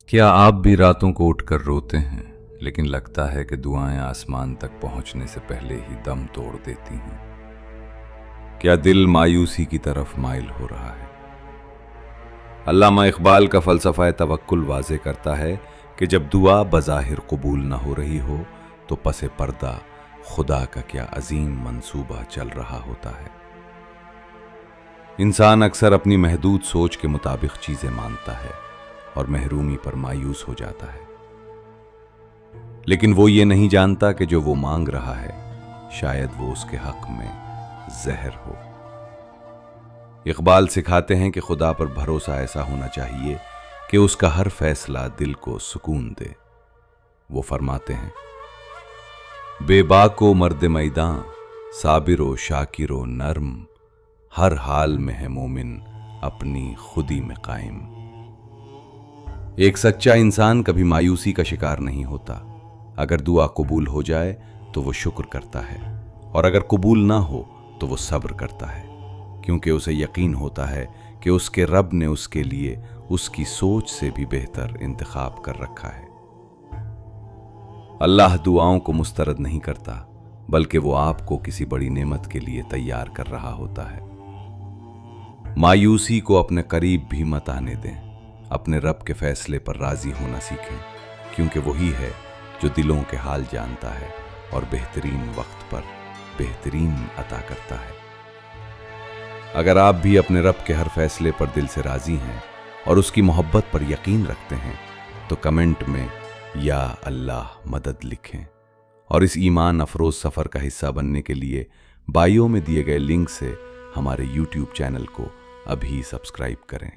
کیا آپ بھی راتوں کو اٹھ کر روتے ہیں لیکن لگتا ہے کہ دعائیں آسمان تک پہنچنے سے پہلے ہی دم توڑ دیتی ہیں؟ کیا دل مایوسی کی طرف مائل ہو رہا ہے؟ علامہ اقبال کا فلسفہ توکل واضح کرتا ہے کہ جب دعا بظاہر قبول نہ ہو رہی ہو تو پس پردہ خدا کا کیا عظیم منصوبہ چل رہا ہوتا ہے۔ انسان اکثر اپنی محدود سوچ کے مطابق چیزیں مانتا ہے اور محرومی پر مایوس ہو جاتا ہے، لیکن وہ یہ نہیں جانتا کہ جو وہ مانگ رہا ہے شاید وہ اس کے حق میں زہر ہو۔ اقبال سکھاتے ہیں کہ خدا پر بھروسہ ایسا ہونا چاہیے کہ اس کا ہر فیصلہ دل کو سکون دے۔ وہ فرماتے ہیں، بے باک و مرد میداں، صابر و شاکر و نرم، ہر حال میں ہے مومن اپنی خودی میں قائم۔ ایک سچا انسان کبھی مایوسی کا شکار نہیں ہوتا۔ اگر دعا قبول ہو جائے تو وہ شکر کرتا ہے، اور اگر قبول نہ ہو تو وہ صبر کرتا ہے، کیونکہ اسے یقین ہوتا ہے کہ اس کے رب نے اس کے لیے اس کی سوچ سے بھی بہتر انتخاب کر رکھا ہے۔ اللہ دعاؤں کو مسترد نہیں کرتا، بلکہ وہ آپ کو کسی بڑی نعمت کے لیے تیار کر رہا ہوتا ہے۔ مایوسی کو اپنے قریب بھی مت آنے دیں، اپنے رب کے فیصلے پر راضی ہونا سیکھیں، کیونکہ وہی ہے جو دلوں کے حال جانتا ہے اور بہترین وقت پر بہترین عطا کرتا ہے۔ اگر آپ بھی اپنے رب کے ہر فیصلے پر دل سے راضی ہیں اور اس کی محبت پر یقین رکھتے ہیں تو کمنٹ میں یا اللہ مدد لکھیں، اور اس ایمان افروز سفر کا حصہ بننے کے لیے بائیو میں دیے گئے لنک سے ہمارے یوٹیوب چینل کو ابھی سبسکرائب کریں۔